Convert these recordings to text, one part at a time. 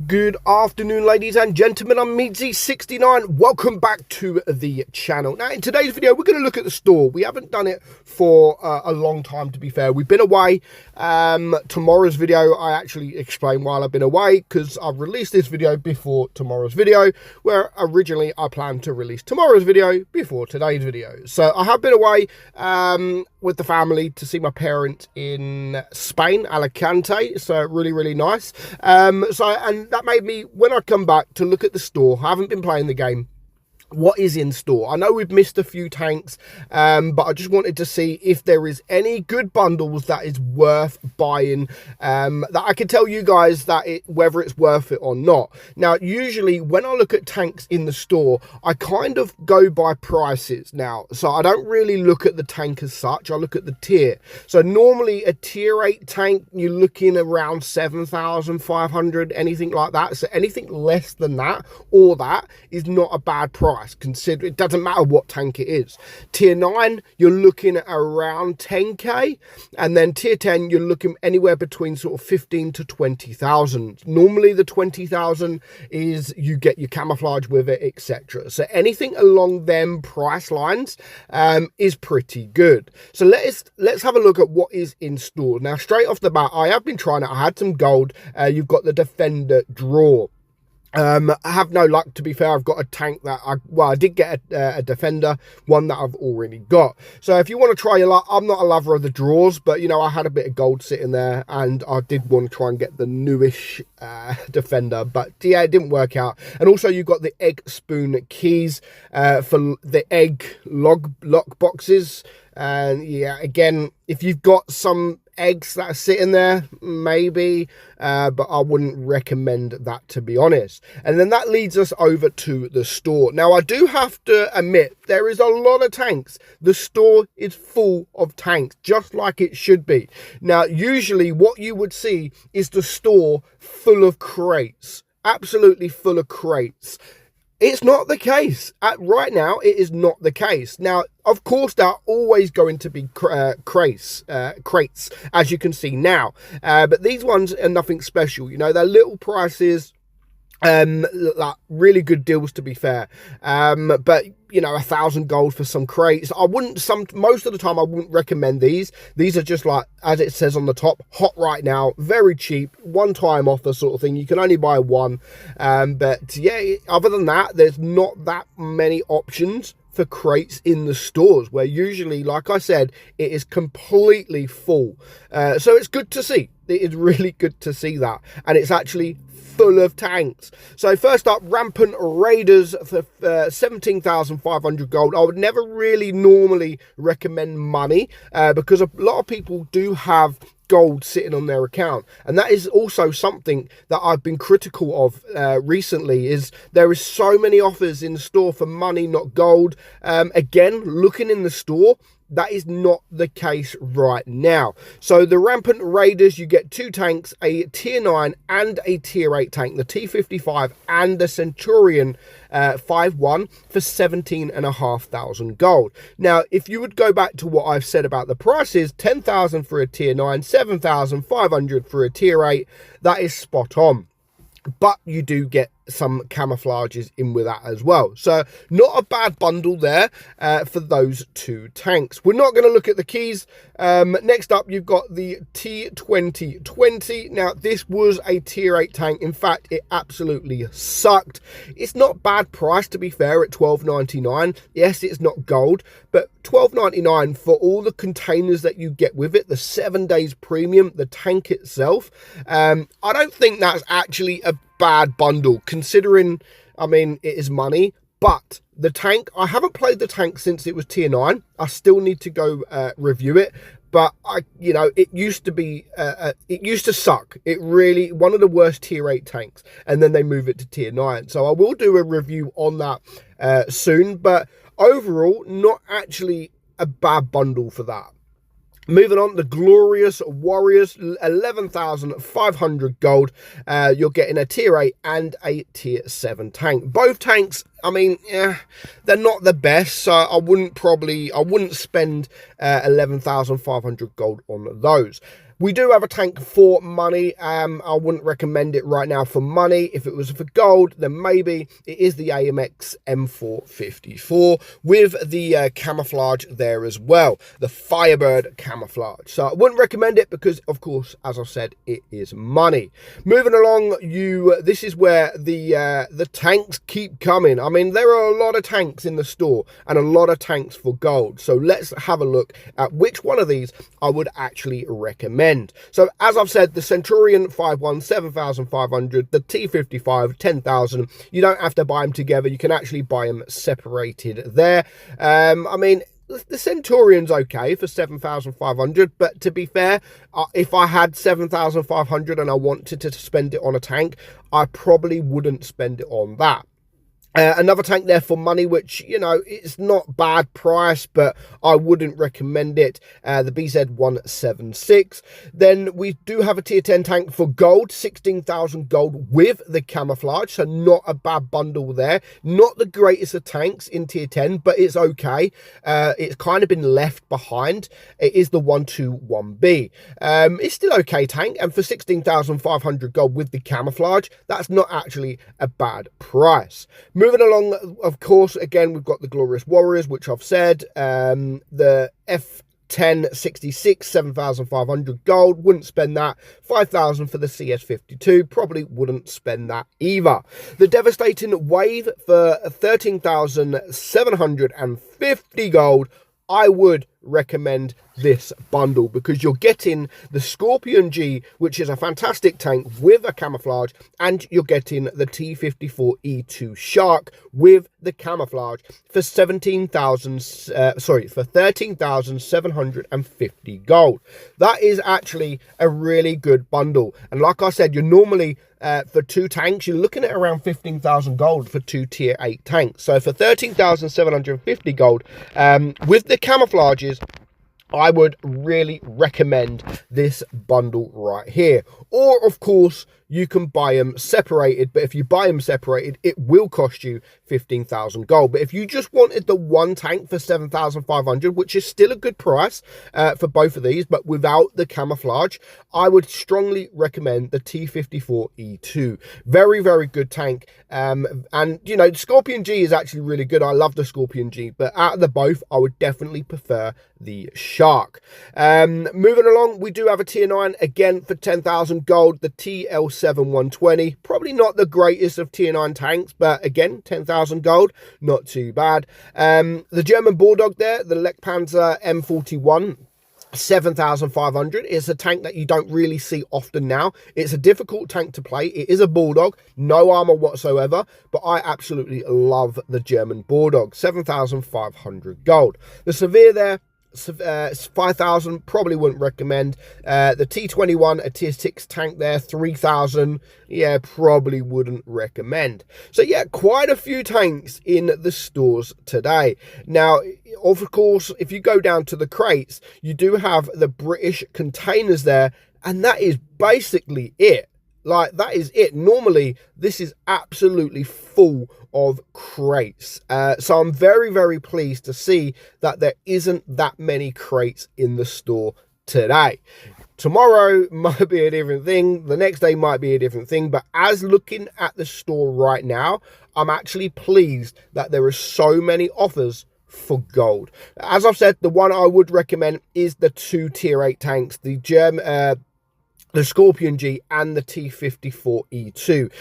Good afternoon, ladies and gentlemen. I'm meadsyreplays. Welcome back to the channel. Now, in today's video, we're going to look at the store. We haven't done it for a long time, to be fair. We've been away. Tomorrow's video, I actually explain why I've been away, because I've released this video before tomorrow's video, where originally I planned to release tomorrow's video before today's video. So I have been away with the family to see my parents in Spain, Alicante. So really nice. And that made me, when I come back to look at the store, I haven't been playing the game, what is in store. I know we've missed a few tanks, but I just wanted to see if there is any good bundles that is worth buying, that I can tell you guys that whether it's worth it or not. Now, usually when I look at tanks in the store, I kind of go by prices now. So I don't really look at the tank as such. I look at the tier. So normally a tier 8 tank, you're looking around 7,500, anything like that. So anything less than that or that is not a bad price. Consider it doesn't matter what tank it is. Tier 9, you're looking at around 10k, and then tier 10, you're looking anywhere between sort of 15 to 20,000. Normally the 20,000 is you get your camouflage with it, etc. So anything along them price lines is pretty good. So let's have a look at what is in store. Now, straight off the bat, I have been trying it. I had some gold. You've got the Defender draw. I have no luck, to be fair. I've got a tank that I did get a Defender, one that I've already got. So if you want to try your luck, I'm not a lover of the draws, but you know, I had a bit of gold sitting there and I did want to try and get the newish Defender, but yeah, it didn't work out. And also you've got the egg spoon keys for the egg lock boxes. And yeah, again, if you've got some eggs that are sitting there, maybe, but I wouldn't recommend that, to be honest. And then that leads us over to the store. Now, I do have to admit, there is a lot of tanks. The store is full of tanks, just like it should be. Now, usually what you would see is the store full of crates, absolutely full of crates. It's not the case. Right now, it is not the case. Now, of course, there are always going to be crates, as you can see now. But these ones are nothing special. You know, they're little prices, like really good deals, to be fair. But you know, 1,000 gold for some crates. Most of the time I wouldn't recommend these. These are just like, as it says on the top, hot right now, very cheap, one-time offer sort of thing. You can only buy one. But yeah, other than that, there's not that many options for crates in the stores, where usually, like I said, it is completely full. So it's good to see. It is really good to see that. And it's actually full of tanks. So first up, Rampant Raiders for 17,500 gold. I would never really normally recommend money because a lot of people do have gold sitting on their account, and that is also something that I've been critical of recently. Is there is so many offers in the store for money, not gold. Again, looking in the store, that is not the case right now. So the Rampant Raiders, you get 2 tanks, a tier 9 and a tier 8 tank, the T55 and the Centurion 5-1 for 17,500 gold. Now, if you would go back to what I've said about the prices, 10,000 for a tier 9, 7,500 for a tier 8, that is spot on. But you do get some camouflages in with that as well. So not a bad bundle there for those 2 tanks. We're not going to look at the keys. Next up, you've got the T2020. Now, this was a tier 8 tank. In fact, it absolutely sucked. It's not bad price, to be fair, at 12.99. Yes, it's not gold, but 12.99 for all the containers that you get with it, the 7 days premium, the tank itself. I don't think that's actually a bad bundle, considering, I mean, it is money. But the tank, I haven't played the tank since it was tier 9. I still need to go review it. But you know, it used to be, it used to suck. It really, one of the worst tier 8 tanks, and then they move it to tier 9. So I will do a review on that soon. But overall, not actually a bad bundle for that. Moving on, the Glorious Warriors, 11,500 gold. You're getting a tier 8 and a tier 7 tank. Both tanks, I mean, yeah, they're not the best, so I wouldn't spend 11,500 gold on those. We do have a tank for money. I wouldn't recommend it right now for money. If it was for gold, then maybe. It is the AMX M454 with the camouflage there as well, the Firebird camouflage. So I wouldn't recommend it because, of course, as I said, it is money. Moving along, this is where the tanks keep coming. I mean, there are a lot of tanks in the store and a lot of tanks for gold. So let's have a look at which one of these I would actually recommend. So as I've said, the Centurion 5.1, 7,500, the T55, 10,000. You don't have to buy them together. You can actually buy them separated there. I mean, the Centurion's okay for 7,500, but to be fair, if I had 7,500 and I wanted to spend it on a tank, I probably wouldn't spend it on that. Another tank there for money, which, you know, it's not bad price, but I wouldn't recommend it. The BZ176. Then we do have a tier 10 tank for gold, 16,000 gold with the camouflage. So not a bad bundle there. Not the greatest of tanks in tier 10, but it's okay. It's kind of been left behind. It is the 121B. It's still okay tank. And for 16,500 gold with the camouflage, that's not actually a bad price. Moving along, of course, again, we've got the Glorious Warriors, which I've said. The F1066, 7,500 gold. Wouldn't spend that. 5,000 for the CS52. Probably wouldn't spend that either. The Devastating Wave for 13,750 gold. I would recommend this bundle because you're getting the Scorpion G, which is a fantastic tank with a camouflage, and you're getting the T54E2 Shark with the camouflage for 13,750 gold. That is actually a really good bundle, and like I said, you're normally for two tanks, you're looking at around 15,000 gold for two tier 8 tanks. So for 13,750 gold, with the camouflages, I would really recommend this bundle right here. Or, of course, you can buy them separated, but if you buy them separated, it will cost you 15,000 gold. But if you just wanted the one tank for 7,500, which is still a good price for both of these, but without the camouflage, I would strongly recommend the T54E2. Very, very good tank. And, you know, the Scorpion G is actually really good. I love the Scorpion G, but out of the both, I would definitely prefer the Shark. Moving along, we do have a tier 9, again, for 10,000 gold, the TL7120. Probably not the greatest of tier 9 tanks, but again, 10,000 gold, not too bad. The German Bulldog there, the Lech Panzer M41, 7,500 is a tank that you don't really see often now. It's a difficult tank to play. It is a Bulldog, no armor whatsoever, but I absolutely love the German Bulldog. 7,500 gold. The Severe there, 5,000, probably wouldn't recommend. The T21, a tier 6 tank there, 3,000, yeah, probably wouldn't recommend. So yeah, quite a few tanks in the stores today. Now, of course, if you go down to the crates, you do have the British containers there, and that is basically it. Like, that is it. Normally, this is absolutely full of crates. So I'm very, very pleased to see that there isn't that many crates in the store today. Tomorrow might be a different thing. The next day might be a different thing. But as looking at the store right now, I'm actually pleased that there are so many offers for gold. As I've said, the one I would recommend is the two tier 8 tanks, the the Scorpion G and the T54E2.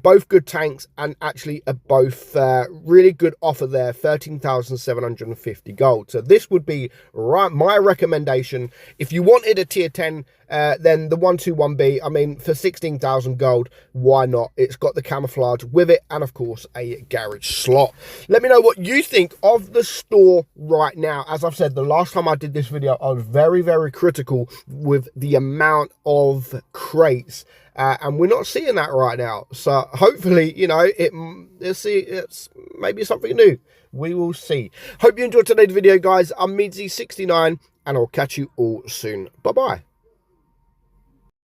Both good tanks, and actually are both really good offer there, 13,750 gold. So this would be my recommendation. If you wanted a tier 10, then the 121B, I mean, for 16,000 gold, why not? It's got the camouflage with it, and of course a garage slot. Let me know what you think of the store right now. As I've said, the last time I did this video, I was very, very critical with the amount of crates, and we're not seeing that right now. So hopefully, you know, it's maybe something new. We will see. Hope you enjoyed today's video, guys. I'm meadsyreplays, and I'll catch you all soon. Bye bye.